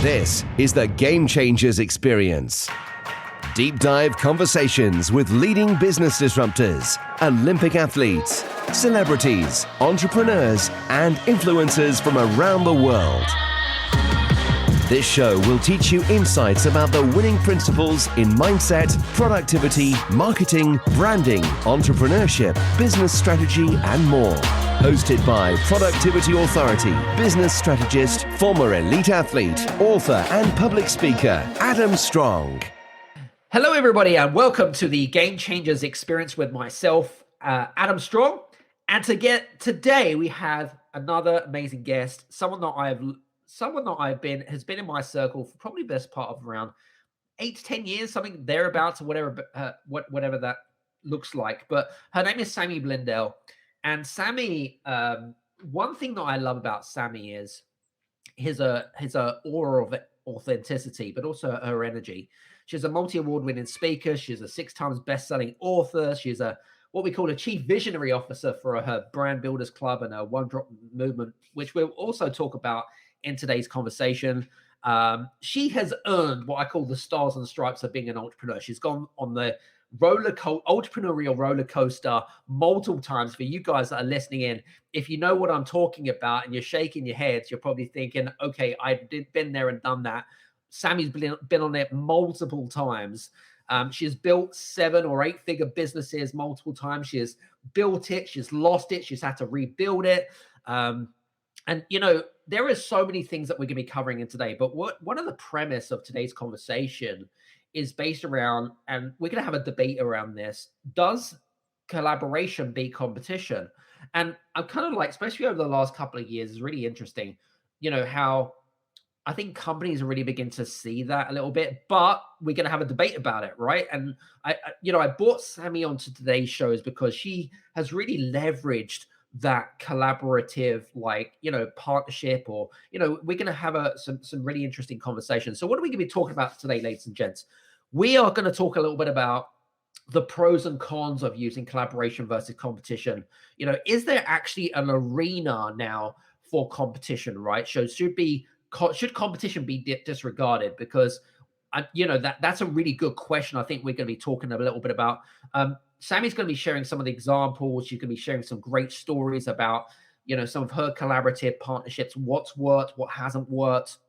This is the Game Changers Experience. Deep dive conversations with leading business disruptors, Olympic athletes, celebrities, entrepreneurs, and influencers from around the world. This show will teach you insights about the winning principles in mindset, productivity, marketing, branding, entrepreneurship, business strategy, and more. Hosted by productivity authority, business strategist, former elite athlete, author, and public speaker, Adam Strong. Hello, everybody, and welcome to the Game Changers Experience with myself, Adam Strong. And today we have another amazing guest, someone that has been in my circle for probably the best part of around 8 to 10 years, something thereabouts, or whatever that looks like. But her name is Sammy Blindell. And Sammy, one thing that I love about Sammy is his aura of authenticity, but also her energy. She's a multi-award winning speaker. She's a 6 times best-selling author. She's what we call a chief visionary officer for her Brand Builders Club and her One Drop movement, which we'll also talk about in today's conversation. She has earned what I call the stars and stripes of being an entrepreneur. She's gone on the entrepreneurial roller coaster multiple times. For you guys that are listening in, if you know what I'm talking about and you're shaking your heads, you're probably thinking, okay, I've been there and done that. Sammy's been on it multiple times. She's built 7 or 8 figure businesses multiple times. She has built it. She's lost it. She's had to rebuild it. And, you know, there are so many things that we're going to be covering in today. But one of the premise of today's conversation is based around, and we're going to have a debate around this, does collaboration beat competition? And I'm kind of like, especially over the last couple of years, is really interesting, you know, how I think companies are really begin to see that a little bit, but we're going to have a debate about it, right? And I brought Sammy onto today's shows because she has really leveraged that collaborative, partnership, or, we're going to have some really interesting conversations. So what are we going to be talking about today, ladies and gents? We are going to talk a little bit about the pros and cons of using collaboration versus competition. You know, is there actually an arena now for competition, right? So should competition be disregarded? Because that's a really good question. I think we're going to be talking a little bit about. Sammy's going to be sharing some of the examples. She's going to be sharing some great stories about, some of her collaborative partnerships, what's worked, what hasn't worked,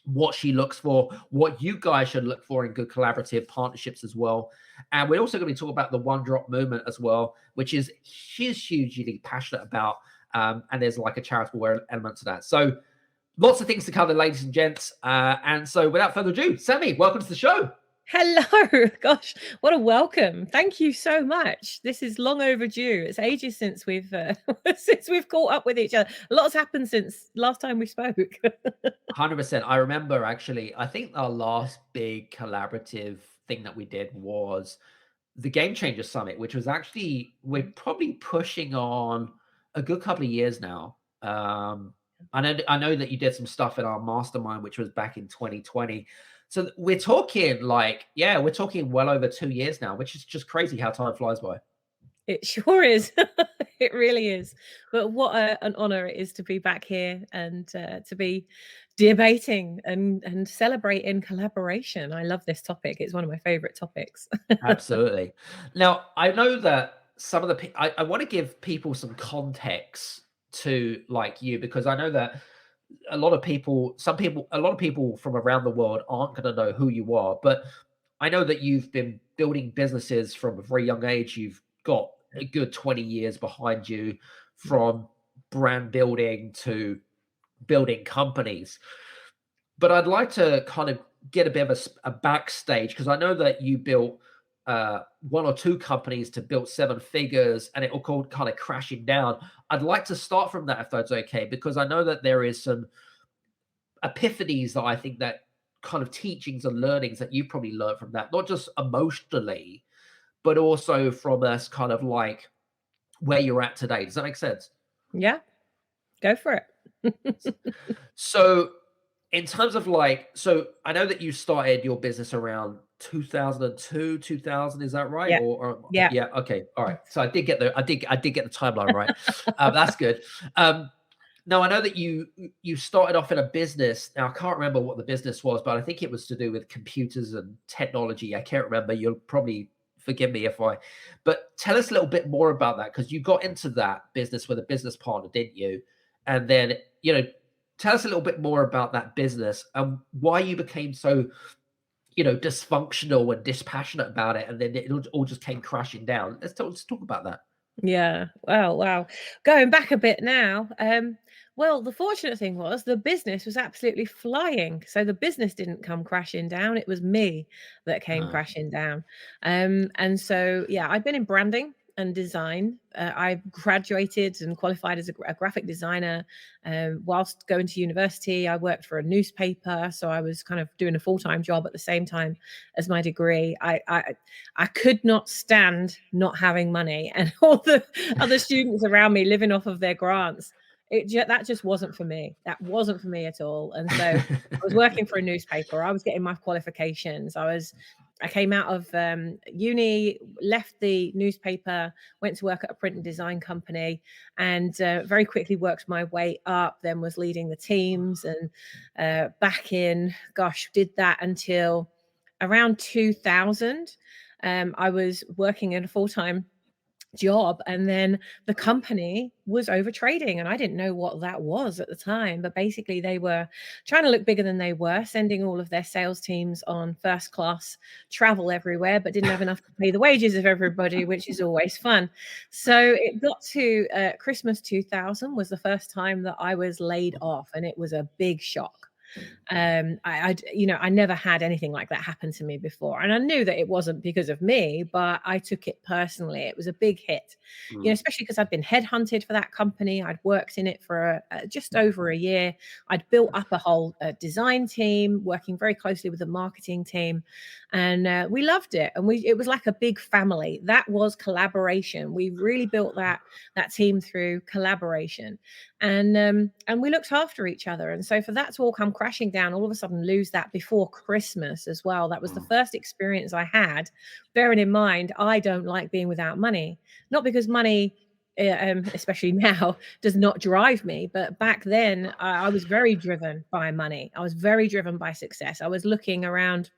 what she looks for, what you guys should look for in good collaborative partnerships as well. And we're also going to be talking about the One Drop movement as well, which she's hugely passionate about. And there's like a charitable element to that. So lots of things to cover, ladies and gents. And so without further ado, Sammy, welcome to the show. Hello. Gosh, what a welcome. Thank you so much. This is long overdue. It's ages since we've caught up with each other. A lot's happened since last time we spoke. 100%. I remember, actually, I think our last big collaborative thing that we did was the Game Changer Summit, which was actually, we're probably pushing on a good couple of years now. I know that you did some stuff in our mastermind, which was back in 2020. So we're talking we're talking well over 2 years now, which is just crazy how time flies by. It sure is. It really is. But what an honor it is to be back here and to be debating and celebrating collaboration. I love this topic. It's one of my favorite topics. Absolutely. Now, I know that some of I want to give people some context to you, because I know that a lot of people from around the world aren't going to know who you are, but I know that you've been building businesses from a very young age. You've got a good 20 years behind you, from brand building to building companies. But I'd like to kind of get a bit of a backstage, because I know that you built 1 or 2 companies to build 7 figures, and it all called kind of crashing down. I'd like to start from that, if that's okay, because I know that there is some epiphanies that I think that kind of teachings and learnings that you probably learned from that, not just emotionally, but also from us kind of like where you're at today. Does that make sense? Yeah, go for it. So in terms of so I know that you started your business around 2002, 2000, is that right? Yeah. Yeah. Okay. All right. So I did get the timeline right. That's good. Now, I know that you started off in a business. Now, I can't remember what the business was, but I think it was to do with computers and technology. I can't remember. You'll probably forgive me if I, but tell us a little bit more about that, because you got into that business with a business partner, didn't you? And then, tell us a little bit more about that business and why you became so, dysfunctional and dispassionate about it. And then it all just came crashing down. Let's talk about that. Yeah. Wow. Going back a bit now. Well, the fortunate thing was the business was absolutely flying. So the business didn't come crashing down. It was me that came crashing down. And so, yeah, I've been in branding and design. I graduated and qualified as a graphic designer. Whilst going to university, I worked for a newspaper. So I was kind of doing a full-time job at the same time as my degree. I could not stand not having money, and all the other students around me living off of their grants. That just wasn't for me. That wasn't for me at all. And so I was working for a newspaper. I was getting my qualifications. I came out of uni, left the newspaper, went to work at a print and design company, and very quickly worked my way up. Then was leading the teams, and did that until around 2000. I was working in a full-time job, and then the company was over trading, and I didn't know what that was at the time, but basically they were trying to look bigger than they were, sending all of their sales teams on first class travel everywhere, but didn't have enough to pay the wages of everybody, which is always fun. So it got to Christmas 2000 was the first time that I was laid off, and it was a big shock. I never had anything like that happen to me before, and I knew that it wasn't because of me, but I took it personally. It was a big hit, especially because I'd been headhunted for that company. I'd worked in it for just over a year. I'd built up a whole design team, working very closely with the marketing team, and we loved it. And it was like a big family. That was collaboration. We really built that team through collaboration, and we looked after each other. And so for that to all come crashing down, all of a sudden lose that before Christmas as well. That was the first experience I had, bearing in mind, I don't like being without money, not because money, especially now, does not drive me. But back then I was very driven by money. I was very driven by success. I was looking around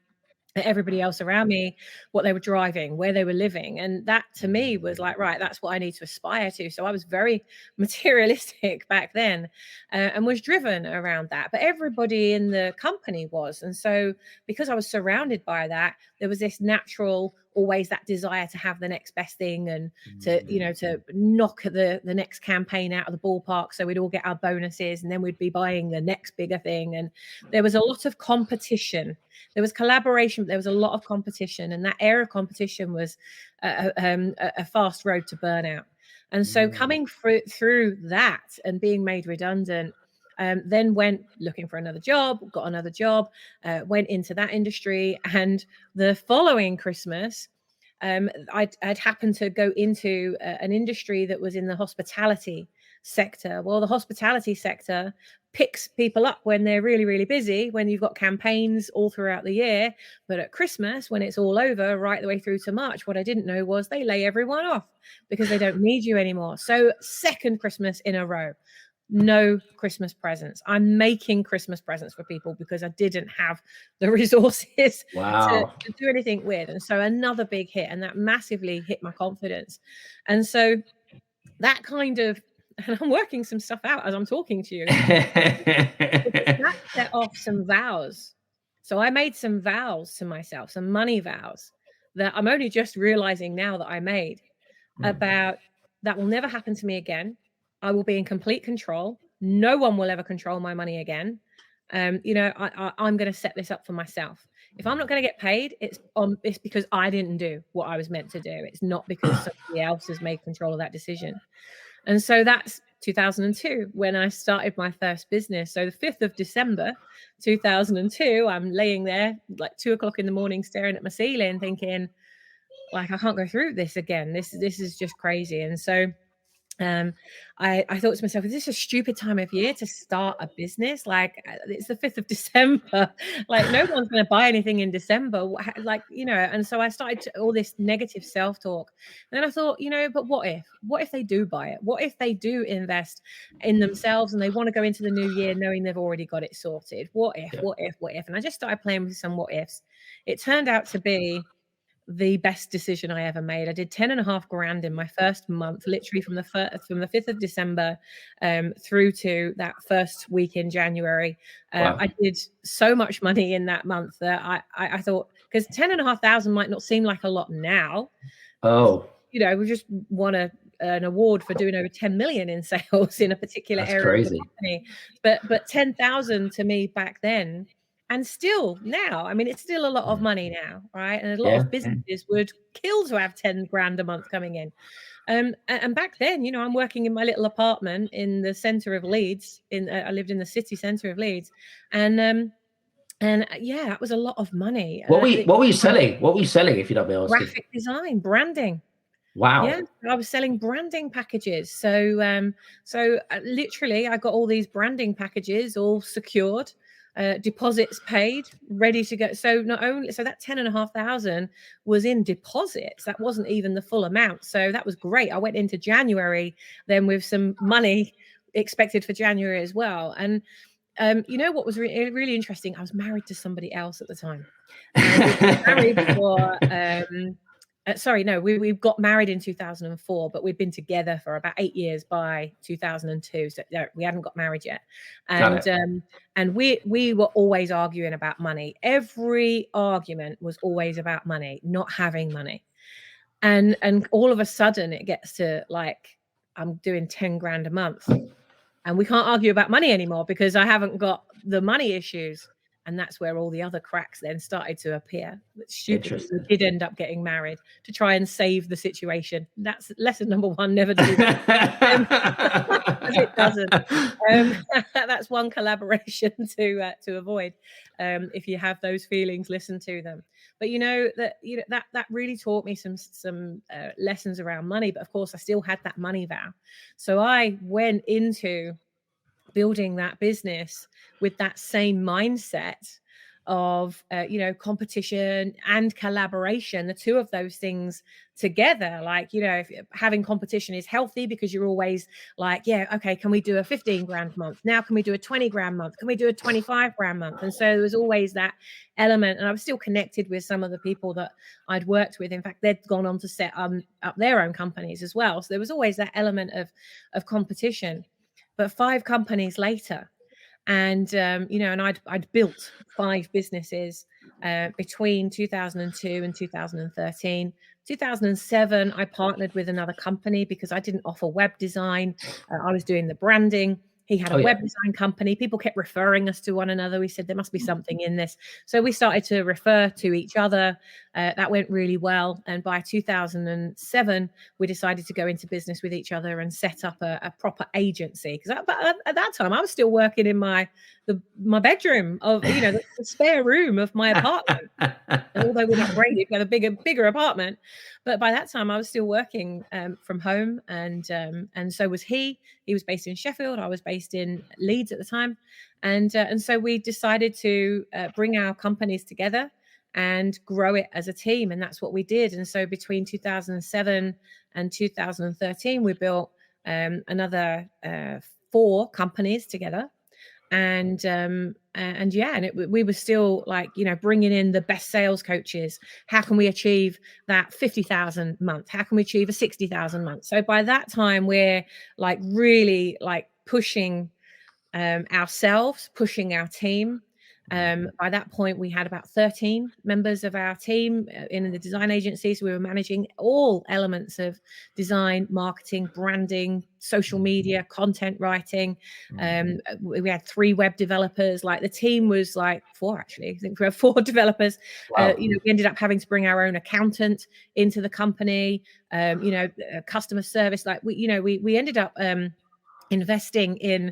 at everybody else around me, what they were driving, where they were living. And that to me was like, right, that's what I need to aspire to. So I was very materialistic back then, and was driven around that. But everybody in the company was. And so because I was surrounded by that, there was this natural, always that desire to have the next best thing, and to knock the next campaign out of the ballpark, so we'd all get our bonuses, and then we'd be buying the next bigger thing. And there was a lot of competition. There was collaboration, but there was a lot of competition, and that era of competition was a fast road to burnout. And so coming through that and being made redundant, then went looking for another job, got another job, went into that industry. And the following Christmas, I'd happened to go into an industry that was in the hospitality sector. Well, the hospitality sector picks people up when they're really, really busy, when you've got campaigns all throughout the year. But at Christmas, when it's all over, right the way through to March, what I didn't know was they lay everyone off because they don't need you anymore. So second Christmas in a row, no Christmas presents. I'm making Christmas presents for people because I didn't have the resources to do anything with. And so another big hit, and that massively hit my confidence. And so that kind of, and I'm working some stuff out as I'm talking to you. That set off some vows. So I made some vows to myself, some money vows that I'm only just realizing now that I made, about that will never happen to me again. I will be in complete control. No one will ever control my money again. I'm going to set this up for myself. If I'm not going to get paid, it's because I didn't do what I was meant to do. It's not because somebody else has made control of that decision. And so that's 2002 when I started my first business. So the 5th of December, 2002, I'm laying there like 2:00 in the morning, staring at my ceiling, thinking, like, I can't go through this again. This is just crazy. And so I thought to myself, is this a stupid time of year to start a business? Like, it's the 5th of December. Like, no one's going to buy anything in December. Like, and so I started all this negative self-talk. And then I thought, but what if they do buy it? What if they do invest in themselves and they want to go into the new year knowing they've already got it sorted? What if? And I just started playing with some what ifs. It turned out to be the best decision I ever made. I did 10.5 grand in my first month, literally from the 5th of December through to that first week in January. Wow. I did so much money in that month that I thought, because 10,500 might not seem like a lot now. Oh, We just won an award for doing over 10 million in sales in a particular that's area crazy. of the company. But 10,000 to me back then, and still now, I mean, it's still a lot of money now, right? And a lot of businesses would kill to have 10 grand a month coming in. And back then, I'm working in my little apartment in the center of Leeds. I lived in the city center of Leeds, and yeah, that was a lot of money. What were you selling? What were you selling, if you don't mind asking? Graphic design, branding. Wow. Yeah, I was selling branding packages. So literally, I got all these branding packages all secured, deposits paid, ready to go. So that 10,500 was in deposits. That wasn't even the full amount. So that was great. I went into January then with some money expected for January as well. And what was really interesting? I was married to somebody else at the time, and we were married for. We got married in 2004, but we'd been together for about 8 years by 2002. So we hadn't got married yet. And we were always arguing about money. Every argument was always about money, not having money. And all of a sudden it gets to like, I'm doing 10 grand a month and we can't argue about money anymore because I haven't got the money issues. And that's where all the other cracks then started to appear. Stupidly, we did end up getting married to try and save the situation. That's lesson number 1, never do that. It doesn't. That's one collaboration to avoid. If you have those feelings, listen to them. But that really taught me some lessons around money. But of course, I still had that money vow. So I went into building that business with that same mindset of competition and collaboration, the two of those things together. Like, if having competition is healthy because you're always like, yeah, okay, can we do a 15 grand month? Now can we do a 20 grand month? Can we do a 25 grand month? And so there was always that element, and I was still connected with some of the people that I'd worked with. In fact, they'd gone on to set up their own companies as well. So there was always that element of competition. But 5 companies later, and and I'd built 5 businesses between 2002 and 2013. 2007, I partnered with another company because I didn't offer web design. I was doing the branding. He had a web design company. People kept referring us to one another. We said there must be something in this. So we started to refer to each other. That went really well. And by 2007, we decided to go into business with each other and set up a proper agency. Because at that time, I was still working in my bedroom of, the spare room of my apartment. And although we'd upgraded, we had a bigger apartment. But by that time, I was still working from home, and so was he. He was based in Sheffield. I was based in Leeds at the time, and so we decided to bring our companies together and grow it as a team, and that's what we did. And so between 2007 and 2013, we built another 4 companies together. And we were still like, bringing in the best sales coaches. How can we achieve that 50,000 a month? How can we achieve a 60,000 a month? So by that time, we're like really like pushing ourselves, pushing our team. By that point, we had about 13 members of our team in the design agencies. We were managing all elements of design, marketing, branding, social media, content writing. We had 3 web developers. Like the team was like 4, actually. I think we had 4 developers. Wow. We ended up having to bring our own accountant into the company. Customer service. Like we ended up investing in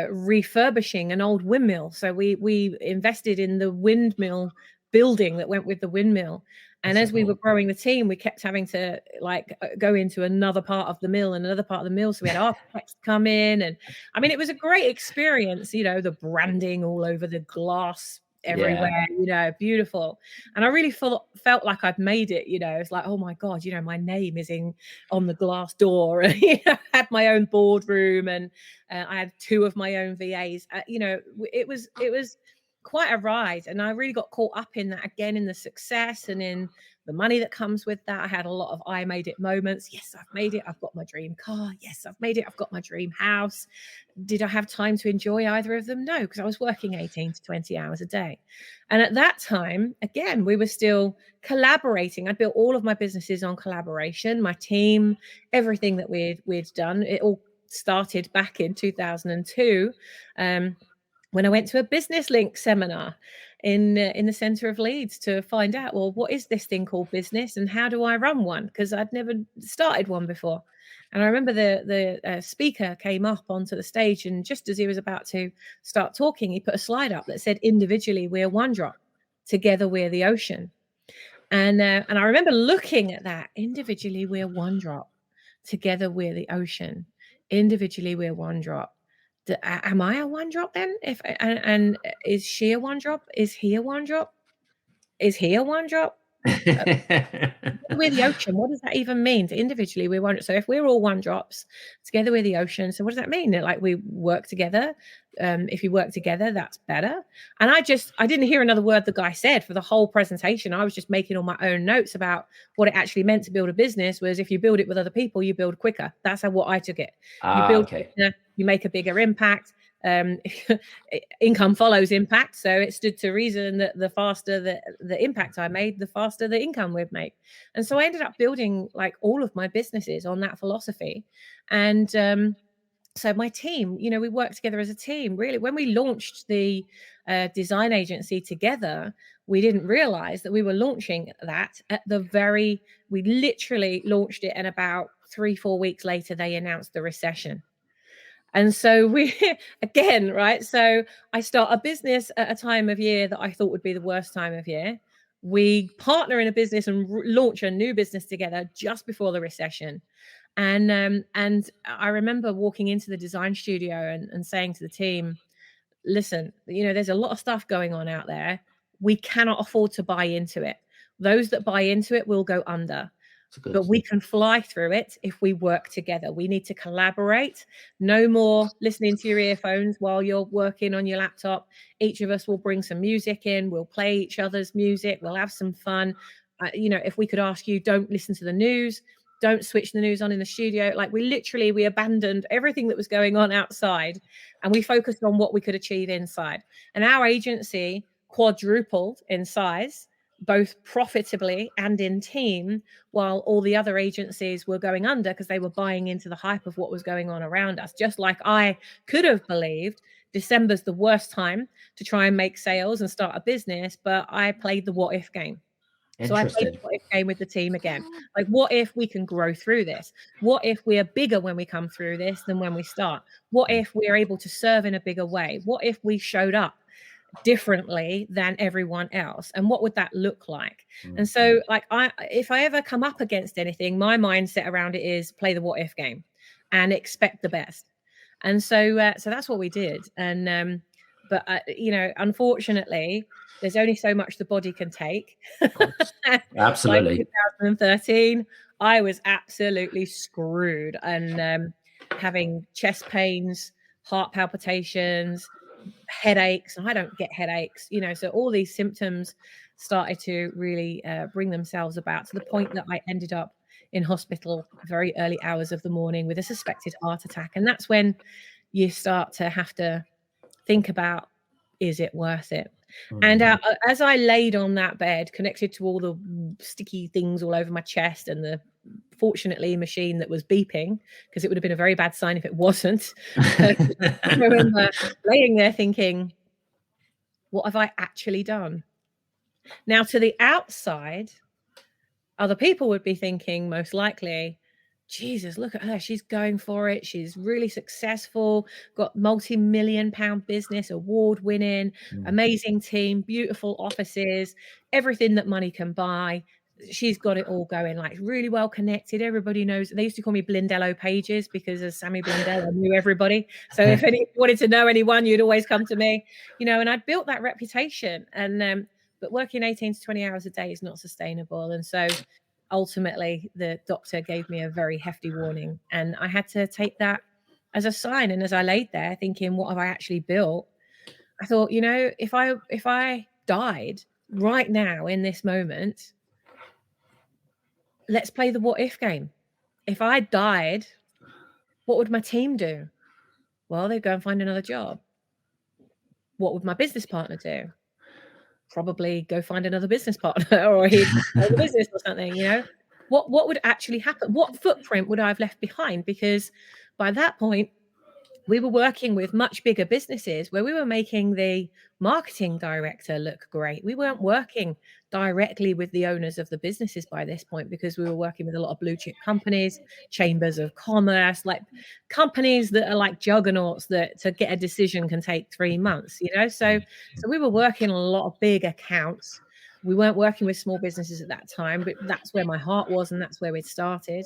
refurbishing an old windmill. So we invested in the windmill building that went with the windmill. And That's as we cool. were growing the team, we kept having to like go into another part of the mill and another part of the mill. So we had architects come in, and I mean, it was a great experience, you know, the branding all over the glass everywhere, you know, beautiful. And I really felt like I'd made it, you know. It's like, oh my God, you know, my name is on the glass door. And, you know, I had my own boardroom, and I had 2 of my own VAs. You know, it was quite a ride, and I really got caught up in that again, in the success and in the money that comes with that. I had a lot of I made it moments. Yes, I've made it. I've got my dream car. Yes, I've made it. I've got my dream house. Did I have time to enjoy either of them? No, because I was working 18 to 20 hours a day. And at that time, again, we were still collaborating. I'd built all of my businesses on collaboration, my team, everything that we'd done. It all started back in 2002. When I went to a business link seminar in the center of Leeds to find out, well, what is this thing called business and how do I run one? Because I'd never started one before. And I remember the speaker came up onto the stage, and just as he was about to start talking, he put a slide up that said, individually, we're one drop, together, we're the ocean. And I remember looking at that, individually, we're one drop, together, we're the ocean. Individually, we're one drop. Am I a one drop then? And is she a one drop? Is he a one drop? Is he a one drop? We're the ocean. What does that even mean? So individually, we're one. So if we're all one drops, together we're the ocean. So what does that mean? Like we work together. If you work together, that's better. And I didn't hear another word the guy said for the whole presentation. I was just making all my own notes about what it actually meant to build a business. Was if you build it with other people, you build quicker. That's what I took it. You build quicker, you make a bigger impact. Income follows impact, so it stood to reason that the faster the impact I made, the faster the income we'd make. And so I ended up building like all of my businesses on that philosophy. And so my team, you know, we worked together as a team. Really, when we launched the design agency together, we didn't realize that we were launching that we literally launched it, and about 3-4 weeks later they announced the recession. And so we, again, right? So I start a business at a time of year that I thought would be the worst time of year. We partner in a business and launch a new business together just before the recession. And I remember walking into the design studio and saying to the team, listen, you know, there's a lot of stuff going on out there. We cannot afford to buy into it. Those that buy into it will go under. But we can fly through it if we work together. We need to collaborate. No more listening to your earphones while you're working on your laptop. Each of us will bring some music in. We'll play each other's music. We'll have some fun. You know, if we could ask you, don't listen to the news. Don't switch the news on in the studio. Like we abandoned everything that was going on outside, and we focused on what we could achieve inside. And our agency quadrupled in size, both profitably and in team, while all the other agencies were going under because they were buying into the hype of what was going on around us. Just like I could have believed December's the worst time to try and make sales and start a business, but I played the what if game. So I played the what if game with the team again. Like, what if we can grow through this? What if we are bigger when we come through this than when we start? What if we are able to serve in a bigger way? What if we showed up differently than everyone else, and what would that look like? And so like if I ever come up against anything, my mindset around it is play the what if game and expect the best. And so that's what we did. And but you know, unfortunately there's only so much the body can take. Absolutely. Like 2013 I was absolutely screwed, and having chest pains, heart palpitations, headaches, and I don't get headaches, you know, so all these symptoms started to really bring themselves about, to the point that I ended up in hospital very early hours of the morning with a suspected heart attack. And that's when you start to have to think about, is it worth it? And as I laid on that bed, connected to all the sticky things all over my chest, and the fortunately machine that was beeping, because it would have been a very bad sign if it wasn't. I remember laying there thinking, what have I actually done? Now, to the outside, other people would be thinking, most likely, Jesus, look at her. She's going for it. She's really successful, got multi-million-pound business, award-winning, amazing team, beautiful offices, everything that money can buy. She's got it all going, like really well connected. Everybody knows. They used to call me Blindello Pages because as Sammy Blindell, I knew everybody. So if anyone wanted to know anyone, you'd always come to me, and I'd built that reputation. And but working 18 to 20 hours a day is not sustainable. And so ultimately the doctor gave me a very hefty warning, and I had to take that as a sign. And as I laid there thinking, what have I actually built? I thought, if I died right now in this moment, let's play the what if game. If I died, what would my team do? Well, they'd go and find another job. What would my business partner do? Probably go find another business partner, or he'd sell the business or something, What would actually happen? What footprint would I have left behind? Because by that point, we were working with much bigger businesses where we were making the marketing director look great. We weren't working directly with the owners of the businesses by this point, because we were working with a lot of blue chip companies, chambers of commerce, like companies that are like juggernauts that to get a decision can take 3 months, So we were working on a lot of big accounts. We weren't working with small businesses at that time, but that's where my heart was, and that's where we'd started.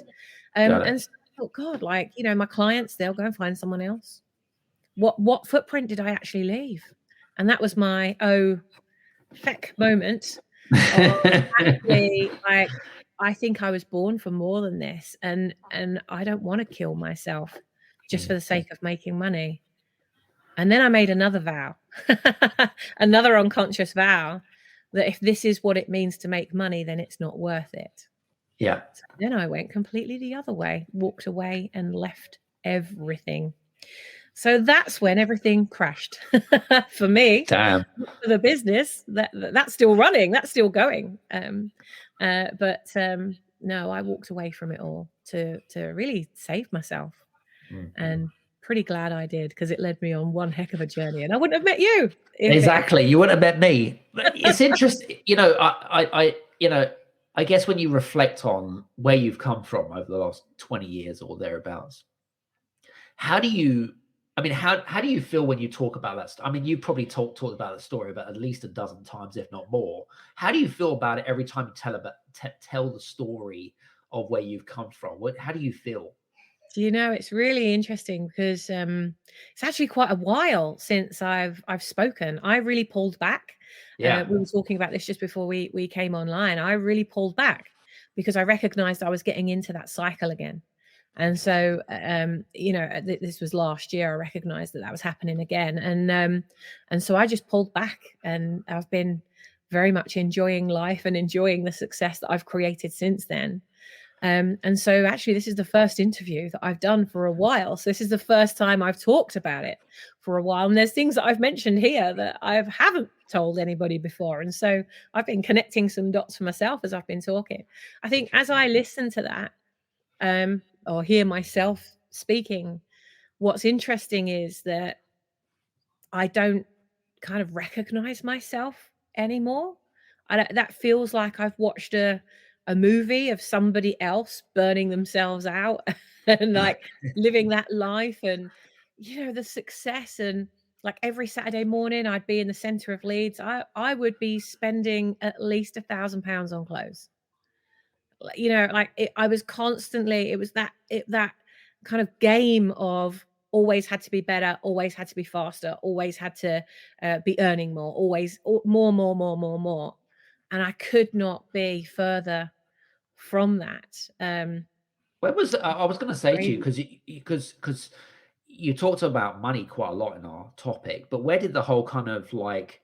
And so I thought, God, my clients, they'll go and find someone else. What footprint did I actually leave? And that was my feck moment of actually, I think I was born for more than this, and I don't want to kill myself just for the sake of making money. And then I made another vow, another unconscious vow, that if this is what it means to make money, then it's not worth it. Yeah. So then I went completely the other way, walked away and left everything. So that's when everything crashed for me. Damn. For the business, that's still running, that's still going. But no, I walked away from it all to really save myself. And pretty glad I did, because it led me on one heck of a journey, and I wouldn't have met you. Exactly. You wouldn't have met me. It's interesting. I guess when you reflect on where you've come from over the last 20 years or thereabouts, how do you feel when you talk about that? I mean, you probably talked about the story about at least a dozen times, if not more. How do you feel about it every time you tell the story of where you've come from? How do you feel? It's really interesting, because it's actually quite a while since I've spoken. I really pulled back. Yeah. We were talking about this just before we came online. I really pulled back because I recognized I was getting into that cycle again. And so, this was last year. I recognized that was happening again. And so I just pulled back, and I've been very much enjoying life and enjoying the success that I've created since then. And so actually, this is the first interview that I've done for a while. So this is the first time I've talked about it for a while. And there's things that I've mentioned here that I haven't told anybody before. And so I've been connecting some dots for myself as I've been talking. I think as I listen to that, or hear myself speaking, what's interesting is that I don't kind of recognize myself anymore. That feels like I've watched a movie of somebody else burning themselves out and living that life, and the success. And like every Saturday morning I'd be in the center of Leeds. I would be spending at least £1,000 on clothes. I was constantly, it was that kind of game of always had to be better, always had to be faster, always had to be earning more, always more. And I could not be further from that. Where was I was going to say to you, because you talked about money quite a lot in our topic, but where did the whole kind of what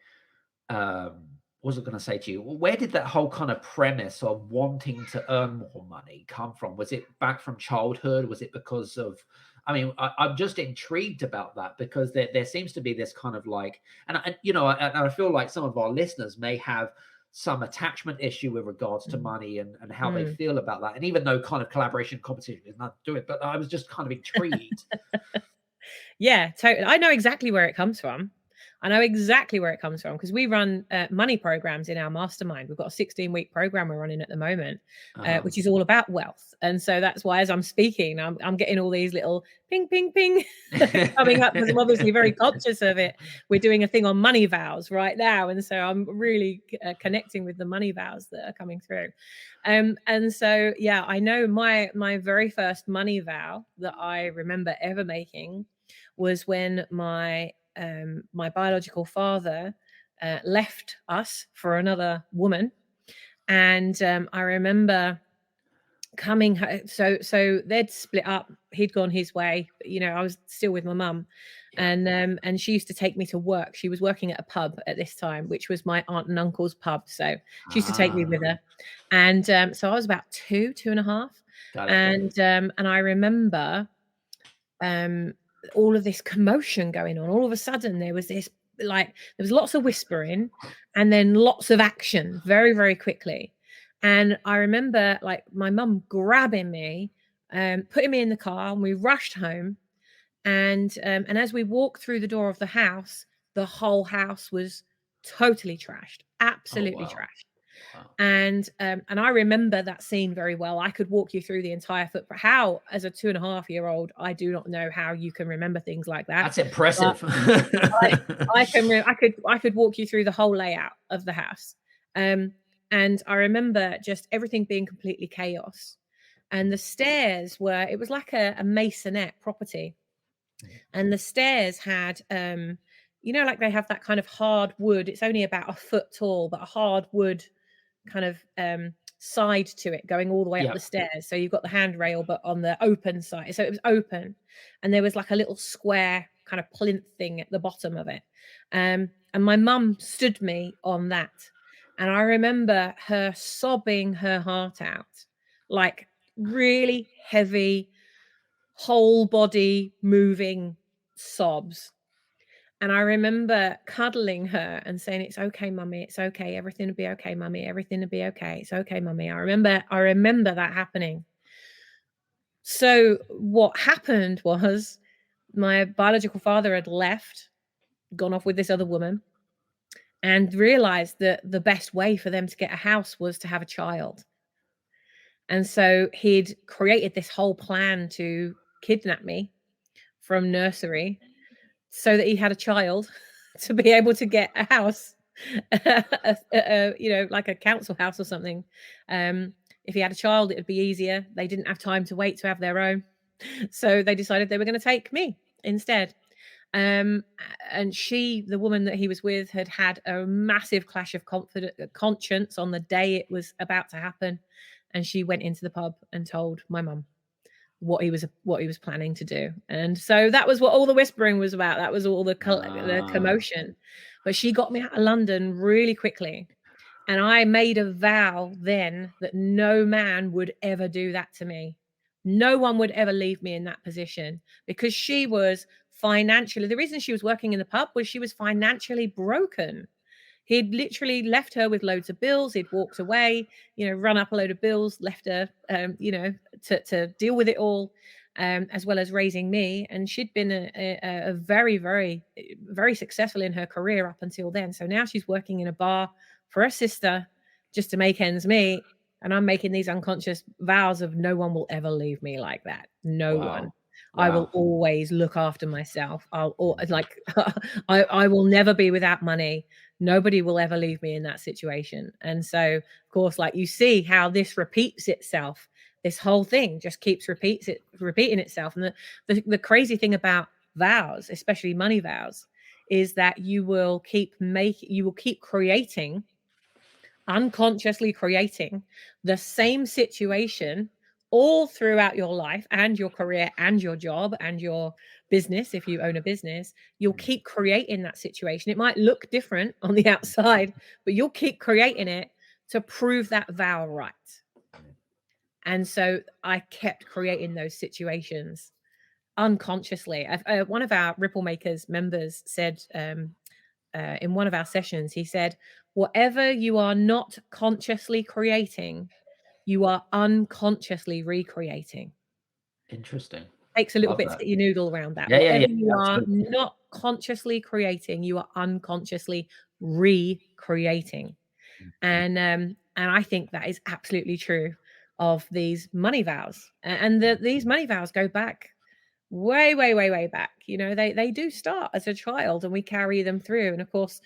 was I going to say to you? Where did that whole kind of premise of wanting to earn more money come from? Was it back from childhood? Was it because of, I'm just intrigued about that, because there seems to be this kind of and I feel like some of our listeners may have some attachment issue with regards to money and how they feel about that. And even though kind of collaboration competition is not doing it, but I was just kind of intrigued. Yeah, totally. I know exactly where it comes from. I know exactly where it comes from, because we run money programs in our mastermind. We've got a 16-week program we're running at the moment, which is all about wealth. And so that's why, as I'm speaking, I'm getting all these little ping, ping, ping coming up, because I'm obviously very conscious of it. We're doing a thing on money vows right now. And so I'm really connecting with the money vows that are coming through. And so, yeah, I know my very first money vow that I remember ever making was when my biological father left us for another woman. And I remember coming home. So they'd split up. He'd gone his way. You know, I was still with my mum. Yeah. And she used to take me to work. She was working at a pub at this time, which was my aunt and uncle's pub. So she used to take me with her. And so I was about 2.5. Got it. And I remember all of this commotion going on. All of a sudden there was this, like, there was lots of whispering and then lots of action very, very quickly. And I remember, like, my mum grabbing me, putting me in the car, and we rushed home. And as we walked through the door of the house, the whole house was totally trashed, absolutely trashed. Wow. And I remember that scene very well. I could walk you through the entire footprint. How, as a 2.5-year-old, I do not know how you can remember things like that. That's impressive. I could walk you through the whole layout of the house. And I remember just everything being completely chaos. And the stairs were, it was like a masonette property. And the stairs had, you know, like they have that kind of hard wood. It's only about a foot tall, but a hard wood kind of side to it going all the way up the stairs. So you've got the handrail, but on the open side. So it was open. And there was like a little square kind of plinth thing at the bottom of it. And my mum stood me on that. And I remember her sobbing her heart out, like really heavy, whole body moving sobs. And I remember cuddling her and saying, "It's okay, mummy. It's okay. Everything will be okay, mummy. Everything will be okay. It's okay, mummy." I remember that happening. So what happened was my biological father had left, gone off with this other woman, and realized that the best way for them to get a house was to have a child. And so he'd created this whole plan to kidnap me from nursery so that he had a child to be able to get a house, you know, like a council house or something. If he had a child, it would be easier. They didn't have time to wait to have their own. So they decided they were going to take me instead. And she, the woman that he was with, had had a massive clash of conscience on the day it was about to happen. And she went into the pub and told my mum what he was planning to do. And so that was what all the whispering was about. That was all the commotion. But she got me out of London really quickly. And I made a vow then that no man would ever do that to me. No one would ever leave me in that position, because she was financially, the reason she was working in the pub was she was financially broken. He'd literally left her with loads of bills. He'd walked away, you know, run up a load of bills, left her, you know, to deal with it all, as well as raising me. And she'd been a very, very, very successful in her career up until then. So now she's working in a bar for her sister just to make ends meet. And I'm making these unconscious vows of no one will ever leave me like that. No one. I will always look after myself. I will never be without money. Nobody will ever leave me in that situation. And so, of course, like, you see how this repeats itself. This whole thing just keeps repeating itself. And the crazy thing about vows, especially money vows, is that you will keep creating, unconsciously creating the same situation all throughout your life and your career and your job and your business. If you own a business, you'll keep creating that situation. It might look different on the outside, but you'll keep creating it to prove that vow right. And so I kept creating those situations unconsciously. One of our Ripple Makers members said, in one of our sessions, he said, whatever you are not consciously creating, you are unconsciously recreating. Interesting. takes a little Love bit to that. get your noodle around that. Yeah, yeah, yeah. Whatever you are Absolutely. not consciously creating, you are unconsciously recreating. And I think that is absolutely true of these money vows. And these money vows go back way, way, way, way back. You know, they do start as a child and we carry them through. And of course,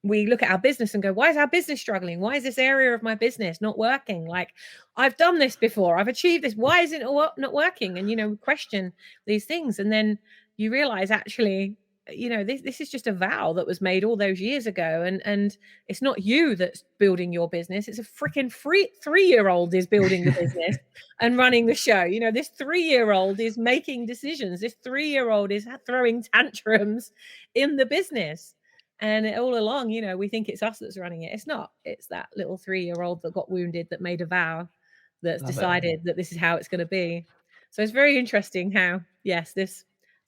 we look at our business and go, why is our business struggling? Why is this area of my business not working? Like, I've done this before, I've achieved this. Why is it not working? And, you know, question these things. And then you realize actually, you know, this is just a vow that was made all those years ago. And it's not you that's building your business. It's a freaking 3-year-old is building the business and running the show. You know, this 3-year-old is making decisions. This 3-year-old is throwing tantrums in the business. And all along, you know, we think it's us that's running it. It's not. It's that little 3-year-old that got wounded, that made a vow, that's Love it. decided that this is how it's going to be. So it's very interesting how, yes, this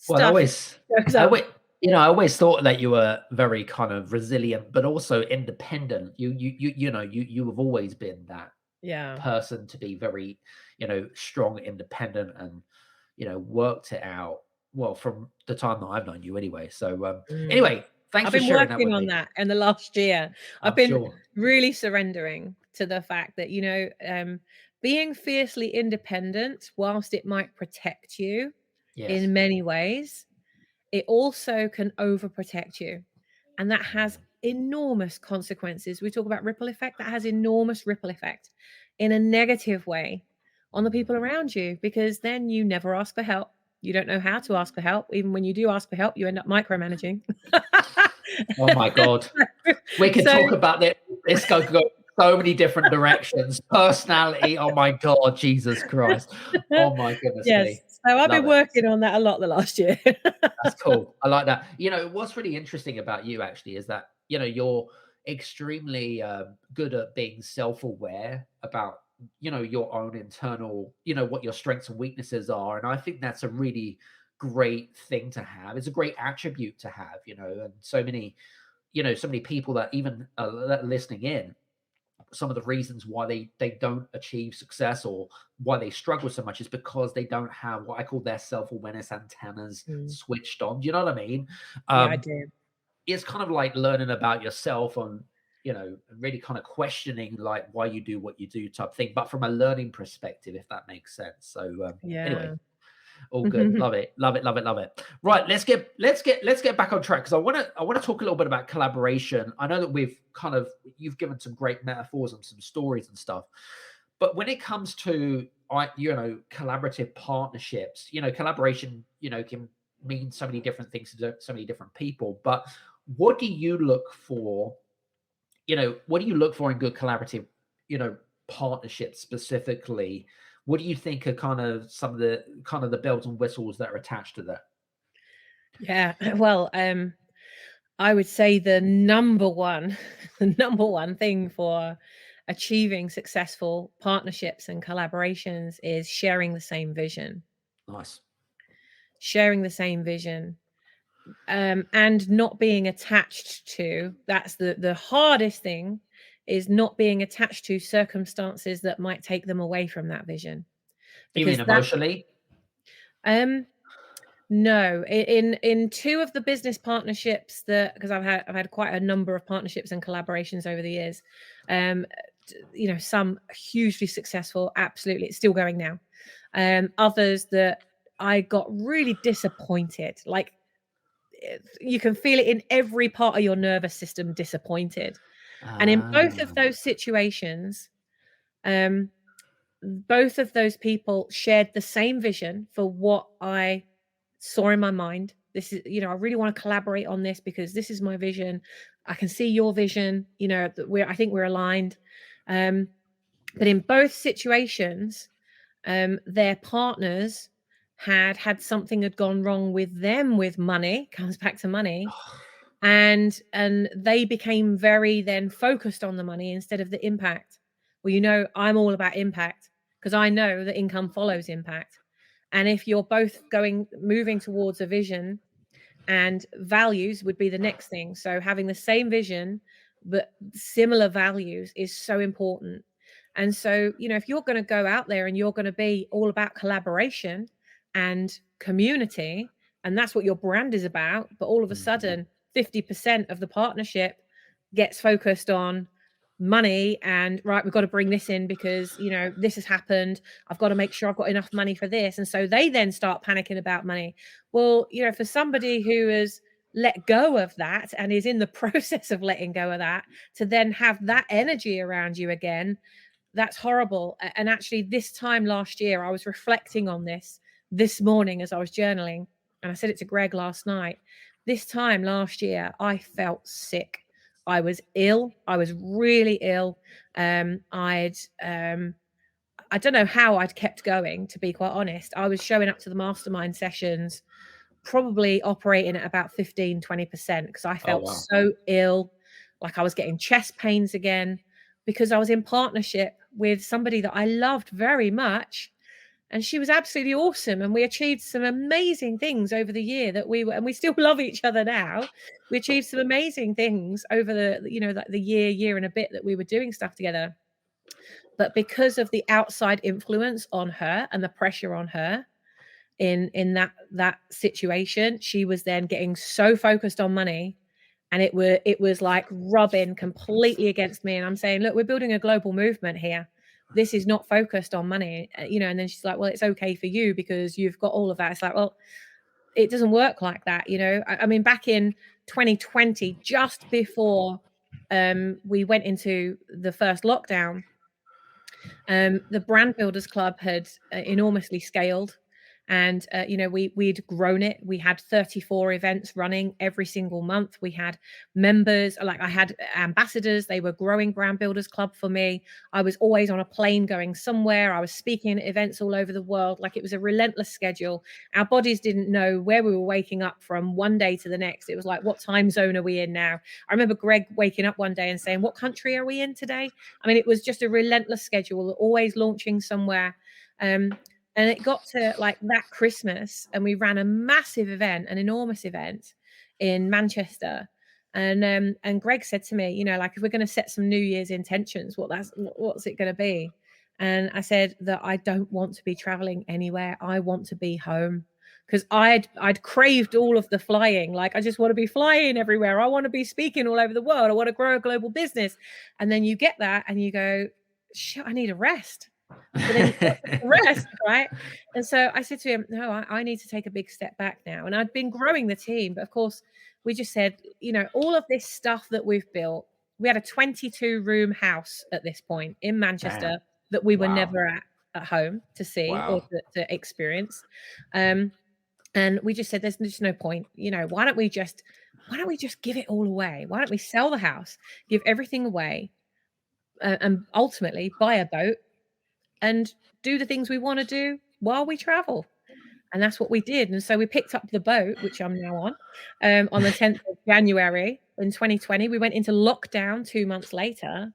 Well, stuff goes I on. always, I always thought that you were very kind of resilient, but also independent. You have always been that Yeah. person to be very, strong, independent, and worked it out. Well, from the time that I've known you, anyway. So, Mm. anyway, thanks I've for been sharing that working with on me. that in the last year. I've I'm been sure. really surrendering to the fact that, you know, being fiercely independent, whilst it might protect you Yes. in many ways, it also can overprotect you. And that has enormous consequences. We talk about ripple effect, that has enormous ripple effect in a negative way on the people around you, because then you never ask for help. You don't know how to ask for help. Even when you do ask for help, you end up micromanaging. Oh my God. We could So talk about this. This could go so many different directions. Personality. Oh my God, Jesus Christ. Oh my goodness yes. me. So I've Love been it. working on that a lot the last year. That's cool. I like that. What's really interesting about you actually is that, you're extremely good at being self-aware about, your own internal, what your strengths and weaknesses are. And I think that's a really great thing to have. It's a great attribute to have, and so many people that even that are listening in, some of the reasons why they don't achieve success or why they struggle so much is because they don't have what I call their self-awareness antennas Mm. switched on. Do you know what I mean? Yeah, I Um, do. it's kind of like learning about yourself and really kind of questioning like why you do what you do type thing, but from a learning perspective, if that makes sense. So anyway, Yeah. all good. Love it. Love it. Love it. Love it. Right. Let's get back on track, because I want to talk a little bit about collaboration. I know that you've given some great metaphors and some stories and stuff, but when it comes to collaborative partnerships, collaboration, can mean so many different things to so many different people. But what do you look for? What do you look for in good collaborative, partnerships specifically? What do you think are kind of some of the bells and whistles that are attached to that? Yeah. Well, I would say the number one, the number one thing for achieving successful partnerships and collaborations is sharing the same vision. Nice. Sharing the same vision, and not being attached to. That's the hardest thing, is not being attached to circumstances that might take them away from that vision, You mean because that emotionally? um no, in two of the business partnerships, that because I've had quite a number of partnerships and collaborations over the years. Um, you know, some hugely successful, absolutely, it's still going now. Others that I got really disappointed. Like, you can feel it in every part of your nervous system, disappointed. And in both of Ah, those situations, um, both of those people shared the same vision for what I saw in my mind. This is, I really want to collaborate on this because this is my vision. I can see your vision, that I think we're aligned. Um, but in both situations, their partners had something had gone wrong with them with money, comes back to money, and they became very then focused on the money instead of the impact. Well, I'm all about impact, because I know that income follows impact. And if you're both moving towards a vision, and values would be the next thing. So having the same vision but similar values is so important. And so, if you're going to go out there and you're going to be all about collaboration, and community, and that's what your brand is about. But all of a sudden, 50% of the partnership gets focused on money and, right, we've got to bring this in because, you know, this has happened. I've got to make sure I've got enough money for this. And so they then start panicking about money. Well, you know, for somebody who has let go of that and is in the process of letting go of that, to then have that energy around you again, that's horrible. And actually, this time last year, I was reflecting on this morning as I was journaling, and I said it to Greg last night. This time last year, I felt sick. I was ill. I was really ill. I don't know how I'd kept going, to be quite honest. I was showing up to the mastermind sessions, probably operating at about 15-20% because I felt so ill, like I was getting chest pains again, because I was in partnership with somebody that I loved very much, and she was absolutely awesome, and we achieved some amazing things over the year that we were, and we still love each other now. We achieved some amazing things over the, you know, the year and a bit that we were doing stuff together. But because of the outside influence on her and the pressure on her in that situation, she was then getting so focused on money, and it was like rubbing completely against me. And I'm saying, look, we're building a global movement here. This is not focused on money, you know. And then she's like, well, it's okay for you because you've got all of that. It's like, well, it doesn't work like that, you know. I mean, back in 2020, just before we went into the first lockdown, the Brand Builders Club had enormously scaled, and you know, we'd grown it. We had 34 events running every single month. We had members, like I had ambassadors. They were growing Brand Builders Club for me. I was always on a plane going somewhere. I was speaking at events all over the world. Like, it was a relentless schedule. Our bodies didn't know where we were waking up from one day to the next. It was like, what time zone are we in now? I remember Greg waking up one day and saying, what country are we in today? I mean, it was just a relentless schedule, always launching somewhere. And it got to like that Christmas, and we ran a massive event, an enormous event in Manchester. And Greg said to me, you know, like, if we're going to set some New Year's intentions, what's it going to be? And I said that I don't want to be traveling anywhere. I want to be home, because I'd craved all of the flying. Like, I just want to be flying everywhere. I want to be speaking all over the world. I want to grow a global business. And then you get that and you go, shit, I need a rest. But then rest, right? And so I said to him, no, I need to take a big step back now. And I'd been growing the team, but of course, we just said, you know, all of this stuff that we've built, we had a 22-room house at this point in Manchester that we were never at home to see or to experience. And we just said, there's just no point, you know, why don't we just give it all away? Why don't we sell the house, give everything away, and ultimately buy a boat and do the things we want to do while we travel? And that's what we did. And so we picked up the boat, which I'm now on the 10th of January in 2020. We went into lockdown 2 months later.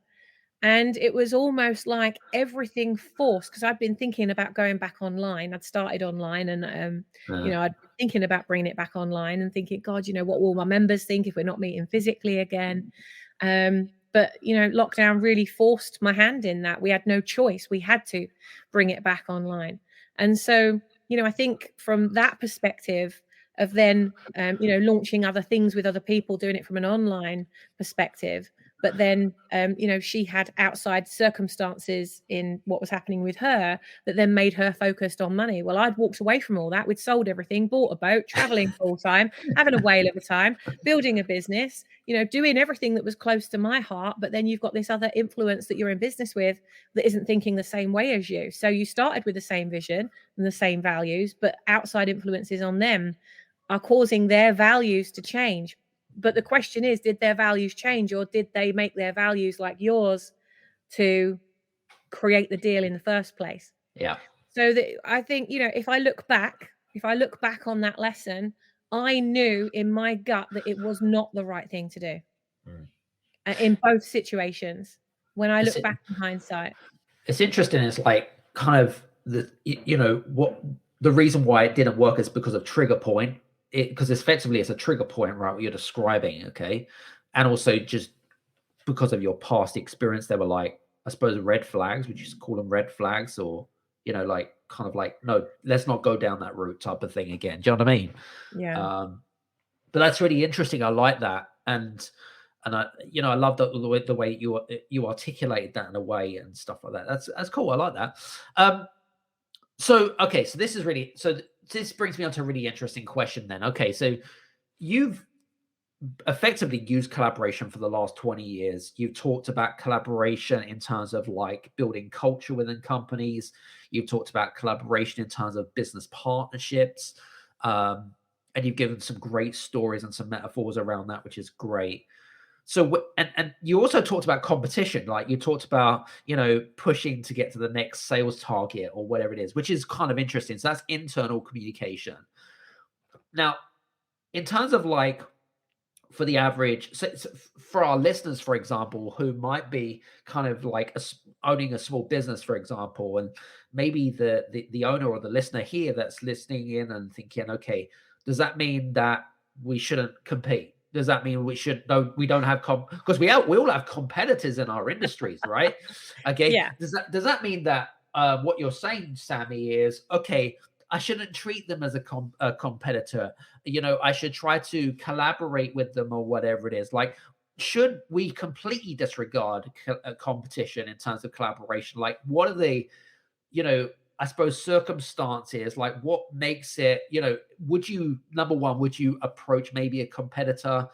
And it was almost like everything forced, because I'd been thinking about going back online. I'd started online, and you know, I'd been thinking about bringing it back online and thinking, God, you know, what will my members think if we're not meeting physically again? But you know, lockdown really forced my hand in that. We had no choice. We had to bring it back online. And so, you know, I think from that perspective of then, you know, launching other things with other people, doing it from an online perspective. But then, you know, she had outside circumstances in what was happening with her that then made her focused on money. Well, I'd walked away from all that. We'd sold everything, bought a boat, traveling full time, having a whale of a time, building a business, you know, doing everything that was close to my heart. But then you've got this other influence that you're in business with that isn't thinking the same way as you. So you started with the same vision and the same values, but outside influences on them are causing their values to change. But the question is, did their values change, or did they make their values like yours to create the deal in the first place? Yeah. So that, I think, you know, if I look back on that lesson, I knew in my gut that it was not the right thing to do in both situations. When I look back in hindsight, it's interesting. It's like kind of you know, what the reason why it didn't work is because of trigger point. Because effectively it's a trigger point, right? What you're describing, okay, and also just because of your past experience, there were, like, I suppose, red flags. Would you just call them red flags, or like kind of like, no, let's not go down that route type of thing again. Do you know what I mean? Yeah. But that's really interesting. I like that. And I, I love the way you articulated that in a way and stuff like that. That's cool. I like that. So okay, so this brings me on to a really interesting question then. Okay, so you've effectively used collaboration for the last 20 years. You've talked about collaboration in terms of like building culture within companies. You've talked about collaboration in terms of business partnerships. And you've given some great stories and some metaphors around that, which is great. So, and you also talked about competition, like you talked about, pushing to get to the next sales target or whatever it is, which is kind of interesting. So that's internal communication. Now, in terms of like, for the average, so for our listeners, for example, who might be kind of like owning a small business, for example, and maybe the owner or the listener here that's listening in and thinking, okay, does that mean that we shouldn't compete? Does that mean we don't have because we all have competitors in our industries, right? Okay. Yeah. Does that mean that what you're saying, Sammy, is okay, I shouldn't treat them as a competitor. I should try to collaborate with them or whatever it is. Like, should we completely disregard competition in terms of collaboration? Like, what are the, I suppose, circumstances? Like, what makes it, number one, would you approach maybe a competitor?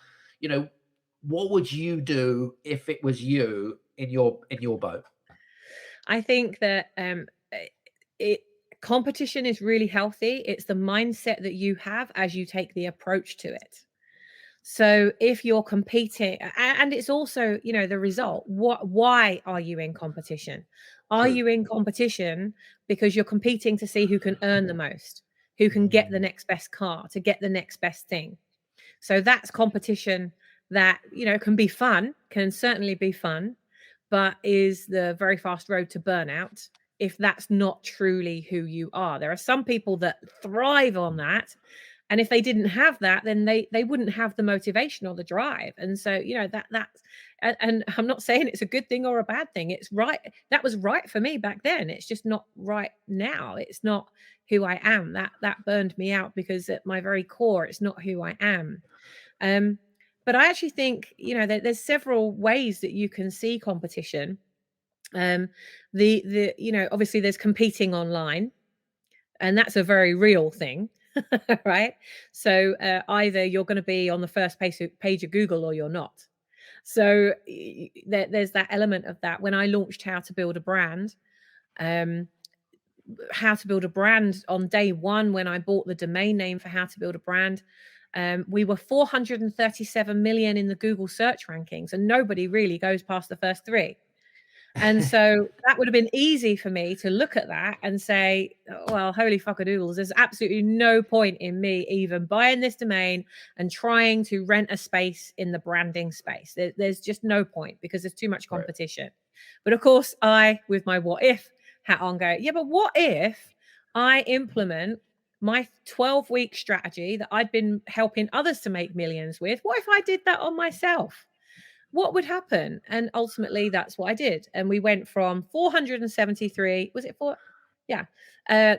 What would you do if it was you in your boat? I think that it competition is really healthy. It's the mindset that you have as you take the approach to it. So if you're competing, and it's also, the result, why are you in competition? Are True. you in competition because you're competing to see who can earn the most, who can get the Mm, next best car, to get the next best thing? So that's competition that, can be fun, can certainly be fun, but is the very fast road to burnout if that's not truly who you are. There are some people that thrive on that. And if they didn't have that, then they wouldn't have the motivation or the drive. And so, that's and I'm not saying it's a good thing or a bad thing. It's right. That was right for me back then. It's just not right now. It's not who I am. That burned me out because at my very core, it's not who I am. Um, but I actually think, there's several ways that you can see competition. Um, obviously there's competing online, and that's a very real thing. Right? So either you're going to be on the first page of Google or you're not. So there's that element of that. When I launched um, How to Build a Brand on day one, when I bought the domain name for How to Build a Brand, we were 437 million in the Google search rankings, and nobody really goes past the first three. And so that would have been easy for me to look at that and say, "Oh, well, holy fuckadoodles, there's absolutely no point in me even buying this domain and trying to rent a space in the branding space. There's just no point because there's too much right. competition." But of course, with my what if hat on, go, yeah, but what if I implement my 12-week strategy that I'd been helping others to make millions with? What if I did that on myself? What would happen? And ultimately, that's what I did. And we went from 473, was it four? Yeah,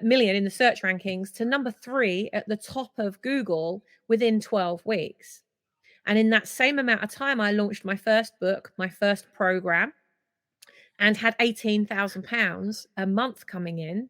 million in the search rankings to number 3 at the top of Google within 12 weeks. And in that same amount of time, I launched my first book, my first program, and had £18,000 a month coming in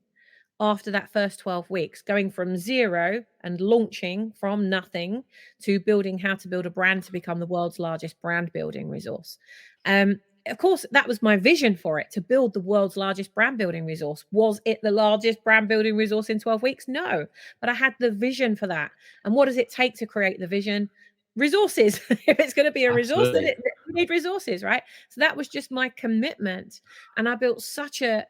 after that first 12 weeks, going from zero and launching from nothing to building How to Build a Brand to become the world's largest brand building resource. Of course, that was my vision for it, to build the world's largest brand building resource. Was it the largest brand building resource in 12 weeks? No, but I had the vision for that. And what does it take to create the vision? Resources. If it's going to be a resource, then Absolutely. we need resources, right? So that was just my commitment, and I built such a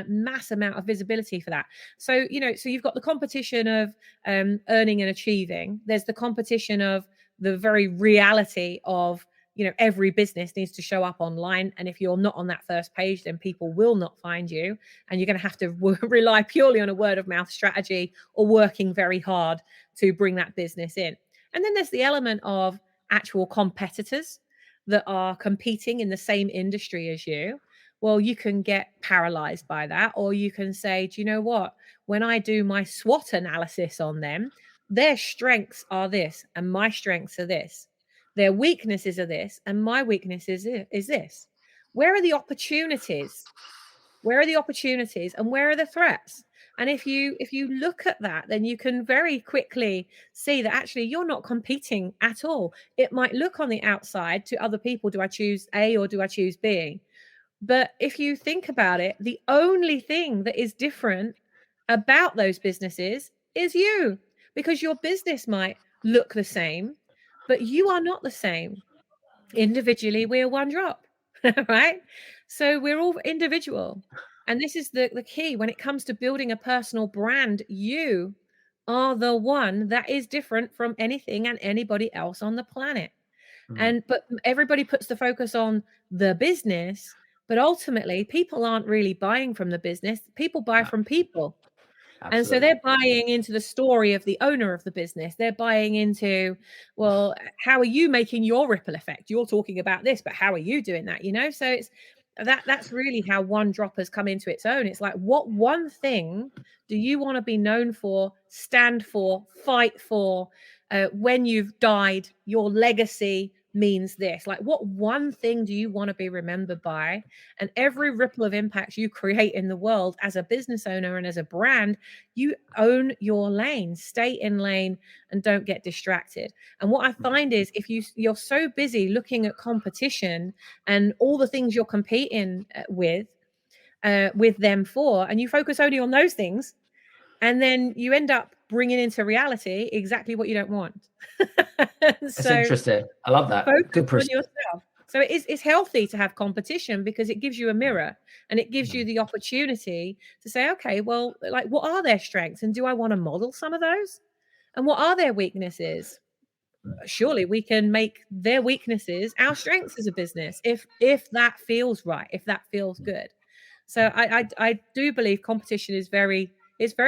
mass amount of visibility for that. So so you've got the competition of earning and achieving. There's the competition of the very reality of every business needs to show up online, and if you're not on that first page, then people will not find you, and you're going to have to rely purely on a word of mouth strategy or working very hard to bring that business in. And then there's the element of actual competitors that are competing in the same industry as you. Well, you can get paralyzed by that, or you can say, do you know what? When I do my SWOT analysis on them, their strengths are this, and my strengths are this. Their weaknesses are this, and my weaknesses is this. Where are the opportunities? Where are the opportunities, and where are the threats? And if you look at that, then you can very quickly see that actually you're not competing at all. It might look on the outside to other people, do I choose A or do I choose B? But if you think about it, the only thing that is different about those businesses is you, because your business might look the same, but you are not the same. Individually, we're one drop, right? So we're all individual. And this is the key when it comes to building a personal brand. You are the one that is different from anything and anybody else on the planet. But everybody puts the focus on the business, but ultimately people aren't really buying from the business. People buy from people. And so Absolutely. they're buying into the story of the owner of the business. They're buying into, well, how are you making your ripple effect? You're talking about this, but how are you doing that? So it's that's really how One Drop has come into its own. It's like, what one thing do you want to be known for, stand for, fight for? When you've died, your legacy means this. Like, what one thing do you want to be remembered by? And every ripple of impact you create in the world as a business owner and as a brand, you own your lane. Stay in lane and don't get distracted. And what I find is, if you're so busy looking at competition and all the things you're competing with them for, and you focus only on those things, and then you end up bringing into reality exactly what you don't want. That's interesting. I love that. Focus Good on perspective. yourself. So it's healthy to have competition, because it gives you a mirror, and it gives you the opportunity to say, okay, well, like, what are their strengths, and do I want to model some of those? And what are their weaknesses? Surely we can make their weaknesses our strengths as a business, if that feels right, if that feels good. So I do believe competition is very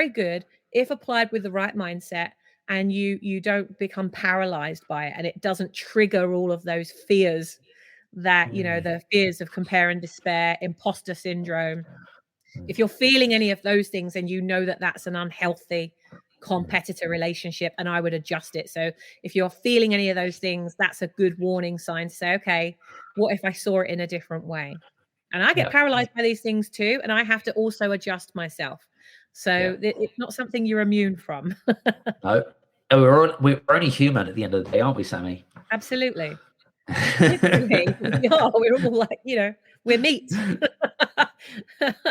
good if applied with the right mindset, and you don't become paralyzed by it, and it doesn't trigger all of those fears that, the fears of compare and despair, imposter syndrome. If you're feeling any of those things, then that that's an unhealthy competitor relationship, and I would adjust it. So if you're feeling any of those things, that's a good warning sign to say, okay, what if I saw it in a different way? And I get Yeah. paralyzed by these things too, and I have to also adjust myself. So it's not something you're immune from. No. And we're only human at the end of the day, aren't we, Sammy? Absolutely. Literally, we are. We're all like, we're meat.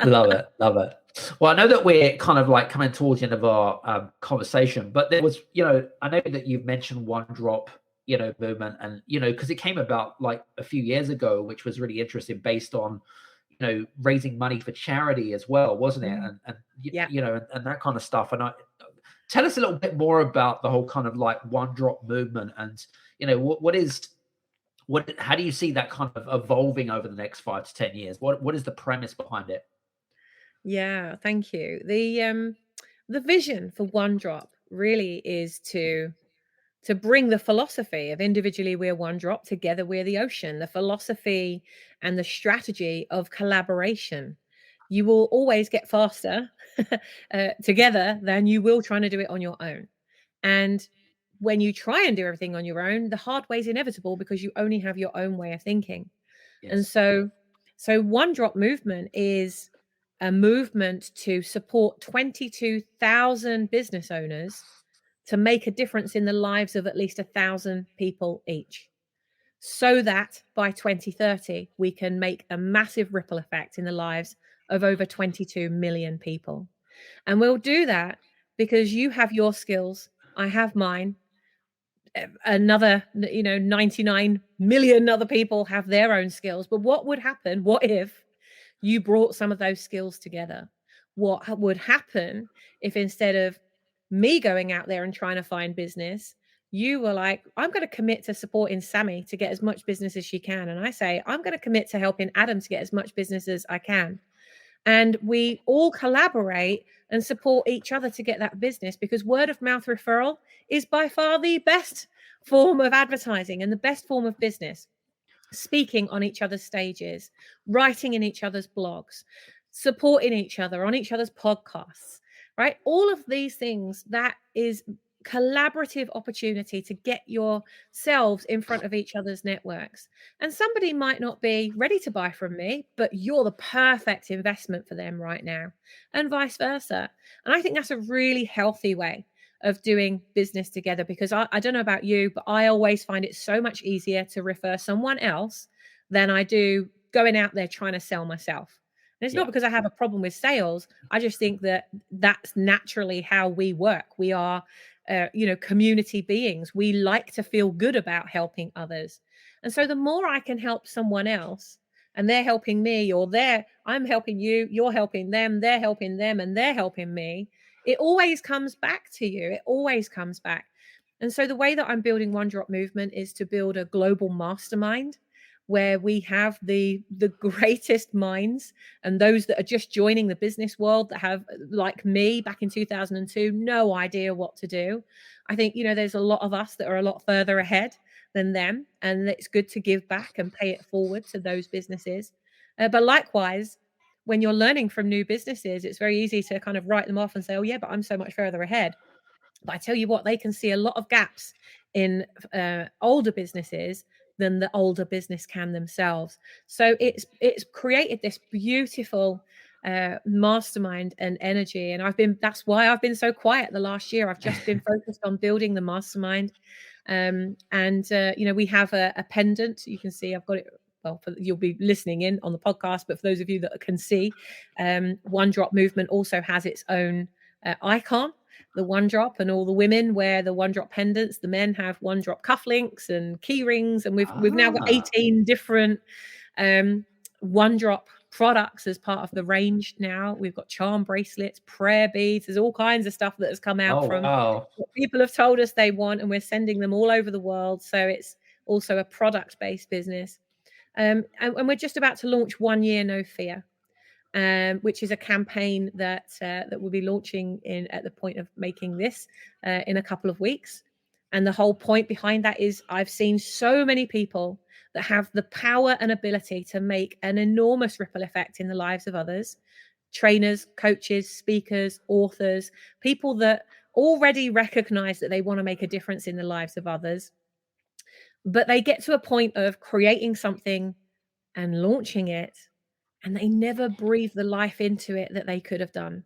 Love it. Love it. Well, I know that we're kind of like coming towards the end of our conversation, but there was, I know that you've mentioned One Drop, movement, and, because it came about like a few years ago, which was really interesting, based on, raising money for charity as well, wasn't it? And Yeah. and that kind of stuff. And tell us a little bit more about the whole kind of like One Drop movement, and, how do you see that kind of evolving over the next 5 to 10 years? What is the premise behind it? Yeah, thank you. The vision for One Drop really is to bring the philosophy of individually we're one drop, together we're the ocean, the philosophy and the strategy of collaboration. You will always get faster together than you will trying to do it on your own. And when you try and do everything on your own, the hard way is inevitable, because you only have your own way of thinking. And Yes. so One Drop movement is a movement to support 22,000 business owners to make a difference in the lives of at least 1,000 people each, so that by 2030 we can make a massive ripple effect in the lives of over 22 million people. And we'll do that because you have your skills, I have mine, another 99 million other people have their own skills. But what would happen, what if you brought some of those skills together? What would happen if, instead of me going out there and trying to find business, you were like, I'm going to commit to supporting Sammy to get as much business as she can, and I say, I'm going to commit to helping Adam to get as much business as I can, and we all collaborate and support each other to get that business, because word of mouth referral is by far the best form of advertising and the best form of business. speaking on each other's stages, writing in each other's blogs, supporting each other on each other's podcasts, right? All of these things, that is collaborative opportunity to get yourselves in front of each other's networks. And somebody might not be ready to buy from me, but you're the perfect investment for them right now, and vice versa. And I think that's a really healthy way of doing business together, because I don't know about you, but I always find it so much easier to refer someone else than I do going out there trying to sell myself. And it's not Yeah. because I have a problem with sales. I just think that that's naturally how we work. We are, community beings. We like to feel good about helping others. And so the more I can help someone else, and they're helping me, or I'm helping you, you're helping them, they're helping them, and they're helping me, it always comes back to you. It always comes back. And so the way that I'm building One Drop Movement is to build a global mastermind where we have the greatest minds, and those that are just joining the business world, that have, like me back in 2002, no idea what to do. I think, there's a lot of us that are a lot further ahead than them, and it's good to give back and pay it forward to those businesses. But likewise, when you're learning from new businesses, it's very easy to kind of write them off and say, oh yeah, but I'm so much further ahead. But I tell you what, they can see a lot of gaps in older businesses than the older business can themselves. So it's created this beautiful mastermind and energy. And that's why I've been so quiet the last year. I've just been focused on building the mastermind. We have a pendant. You can see I've got it. Well, you'll be listening in on the podcast, but for those of you that can see, One Drop Movement also has its own icon, the One Drop, and all the women wear the One Drop pendants. The men have One Drop cufflinks and key rings, and we've now got 18 different One Drop products as part of the range now. We've got charm bracelets, prayer beads. There's all kinds of stuff that has come out from what people have told us they want, and we're sending them all over the world. So it's also a product-based business. And we're just about to launch 1 Year No Fear, which is a campaign that we'll be launching at the point of making this in a couple of weeks. And the whole point behind that is I've seen so many people that have the power and ability to make an enormous ripple effect in the lives of others. Trainers, coaches, speakers, authors, people that already recognize that they want to make a difference in the lives of others. But they get to a point of creating something and launching it, and they never breathe the life into it that they could have done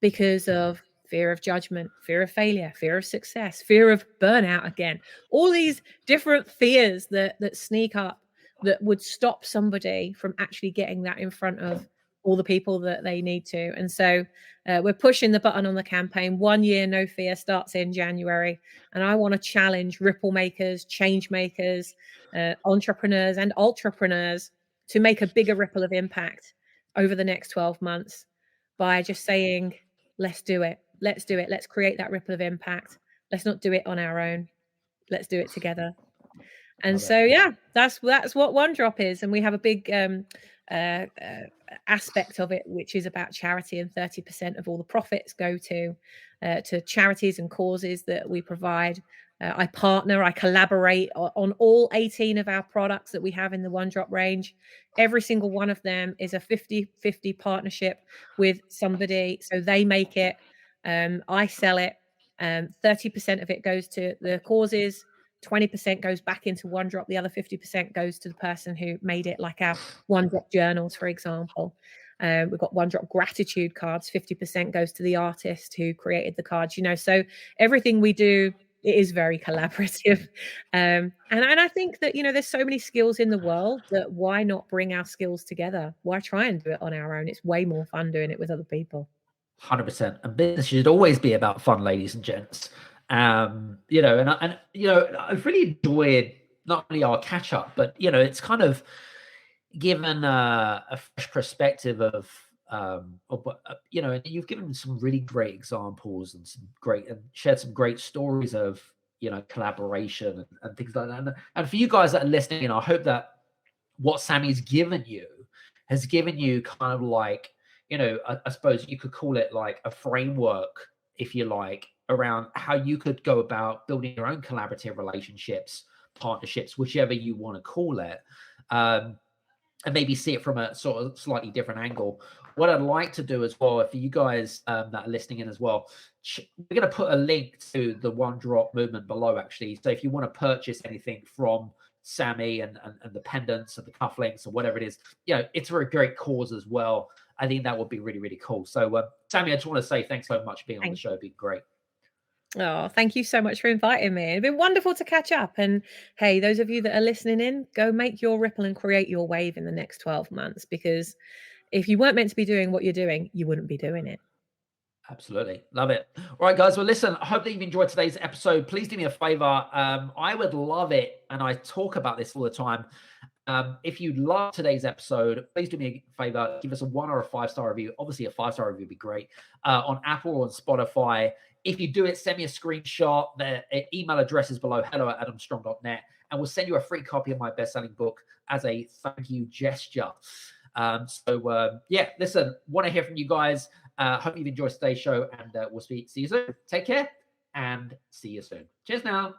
because of fear of judgment, fear of failure, fear of success, fear of burnout again. All these different fears that sneak up that would stop somebody from actually getting that in front of all the people that they need to. And so we're pushing the button on the campaign. 1 Year No Fear starts in January. And I want to challenge ripple makers, change makers, entrepreneurs and ultrapreneurs to make a bigger ripple of impact over the next 12 months by just saying, let's do it. Let's do it. Let's create that ripple of impact. Let's not do it on our own. Let's do it together. And so, yeah, that's what One Drop is. And we have a big aspect of it, which is about charity, and 30% of all the profits go to charities and causes that we provide. I collaborate on all 18 of our products that we have in the One Drop range. Every single one of them is a 50-50 partnership with somebody. So they make it, I sell it, 30% of it goes to the causes, 20% goes back into One Drop, the other 50% goes to the person who made it, like our One Drop journals, for example. We've got One Drop gratitude cards, 50% goes to the artist who created the cards, so everything we do, it is very collaborative. And I think that, there's so many skills in the world that why not bring our skills together? Why try and do it on our own? It's way more fun doing it with other people. 100%. And business should always be about fun, ladies and gents. I've really enjoyed not only our catch up, but it's kind of given a fresh perspective of you've given some really great examples and shared some great stories of collaboration and things like that. And for you guys that are listening, I hope that what Sammy's given you has given you kind of like, I suppose you could call it like a framework, if you like, around how you could go about building your own collaborative relationships, partnerships, whichever you want to call it. and maybe see it from a sort of slightly different angle. What I'd like to do as well, for you guys that are listening in as well, we're going to put a link to the One Drop movement below, actually. So if you want to purchase anything from Sammy and the pendants and the cufflinks or whatever it is, it's for a great cause as well. I think that would be really, really cool. So, Sammy, I just want to say thanks so much for being on the show. It'd been great. Oh, thank you so much for inviting me. It's been wonderful to catch up. And hey, those of you that are listening in, go make your ripple and create your wave in the next 12 months. Because if you weren't meant to be doing what you're doing, you wouldn't be doing it. Absolutely. Love it. All right, guys. Well, listen, I hope that you've enjoyed today's episode. Please do me a favor. I would love it, and I talk about this all the time. If you love today's episode, please do me a favor. Give us a 1 or a 5-star review. Obviously, a 5-star review would be great. On Apple or on Spotify. If you do it, send me a screenshot. The email address is below, hello@adamstrong.net. And we'll send you a free copy of my best-selling book as a thank you gesture. Listen, want to hear from you guys. Hope you've enjoyed today's show, and we'll see you soon. Take care and see you soon. Cheers now.